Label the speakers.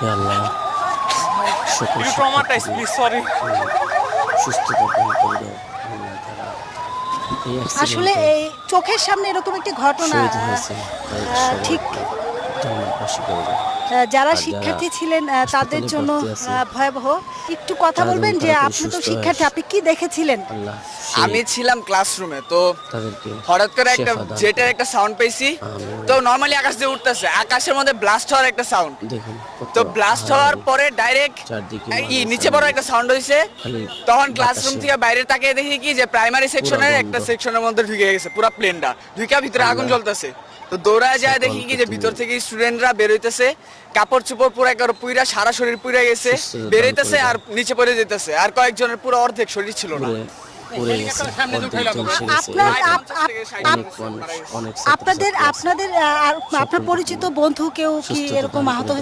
Speaker 1: হে আল্লাহ সকল
Speaker 2: You traumatized, please, sorry.
Speaker 1: সুস্থতা দান করে দাও আল্লাহ তারা এই
Speaker 3: আসলে
Speaker 1: অ্যাক্সিডেন্টে
Speaker 3: এই চোখের সামনে এরকম একটি ঘটনা
Speaker 1: শহীদ হয়েছে তাদের
Speaker 3: ঠিক
Speaker 1: সবাইকে জান্নাতবাসী করে দাও।
Speaker 3: যারা
Speaker 1: আর
Speaker 3: শিক্ষার্থী
Speaker 1: যারা
Speaker 3: ছিলেন তাদের
Speaker 1: হাসপাতালে
Speaker 3: জন্য
Speaker 1: ভর্তি আছে,
Speaker 3: ভয়াবহ। একটু কথা
Speaker 1: তারা যেন
Speaker 3: বলবেন যে
Speaker 1: তাড়াতাড়ি
Speaker 3: আপনি তো
Speaker 1: সুস্থ
Speaker 3: শিক্ষার্থী,
Speaker 1: হয়।
Speaker 3: আপনি কি দেখেছিলেন?
Speaker 1: আল্লাহ
Speaker 4: আমি
Speaker 1: সেই
Speaker 4: ছিলাম ক্লাসরুমে, তো
Speaker 1: তাদেরকে
Speaker 4: হঠাৎ করে একটা
Speaker 1: শেফা দান
Speaker 4: জেটের
Speaker 1: করো।
Speaker 4: একটা সাউন্ড পেয়েছি।
Speaker 1: আমিন।
Speaker 4: তো নর্মালি আকাশ দিয়ে উঠতেছে, আকাশের মধ্যে ব্লাস্ট হওয়ার একটা সাউন্ড।
Speaker 1: দেখুন কত
Speaker 4: তো ব্লাস্ট হওয়ার
Speaker 1: হারাহারি,
Speaker 4: পরে ডাইরেক্ট
Speaker 1: চারদিকে
Speaker 4: নিচে বড় একটা সাউন্ড হয়েছে।
Speaker 1: খালি
Speaker 4: তখন ক্লাসরুম
Speaker 1: বাতাসে।
Speaker 4: থেকে বাইরে তাকিয়ে দেখি কি যে প্রাইমারি সেকশনের
Speaker 1: বন্ধ।
Speaker 4: একটা সেকশনের মধ্যে ঢুকে গেছে পুরো প্লেনটা, ঢুকে ভিতরে আগুন
Speaker 1: আল্লাহ।
Speaker 4: জ্বলতেছে। তো দৌড়ায় যায় দেখি কি যে
Speaker 1: সকলকে
Speaker 4: ভিতর
Speaker 1: তুমি
Speaker 4: থেকে স্টুডেন্টরা বের হইতেছে, কাপড় চোপড় পুরো একবার পুইরা সারা শরীর পুইরা গেছে,
Speaker 1: সুস্থতা
Speaker 4: বের
Speaker 1: দান
Speaker 4: হইতেছে
Speaker 1: করে
Speaker 4: আর
Speaker 1: দাও।
Speaker 4: নিচে পড়ে যেতেছে। আর কয়েকজনের পুরো অর্ধেক শরীর ছিল না।
Speaker 1: পুড়ে গেছে, অর্ধেক ঝলসে গেছে।
Speaker 3: আপনার
Speaker 1: অনেক মানুষ, অনেক
Speaker 3: আপনাদের
Speaker 1: ছাত্রছাত্রী আছে।
Speaker 3: আপনাদের আপনার পরিচিত বন্ধু কেউ কি
Speaker 1: সুস্থতা
Speaker 3: এরকম
Speaker 1: দান
Speaker 3: আহত
Speaker 1: করে
Speaker 3: হয়েছে?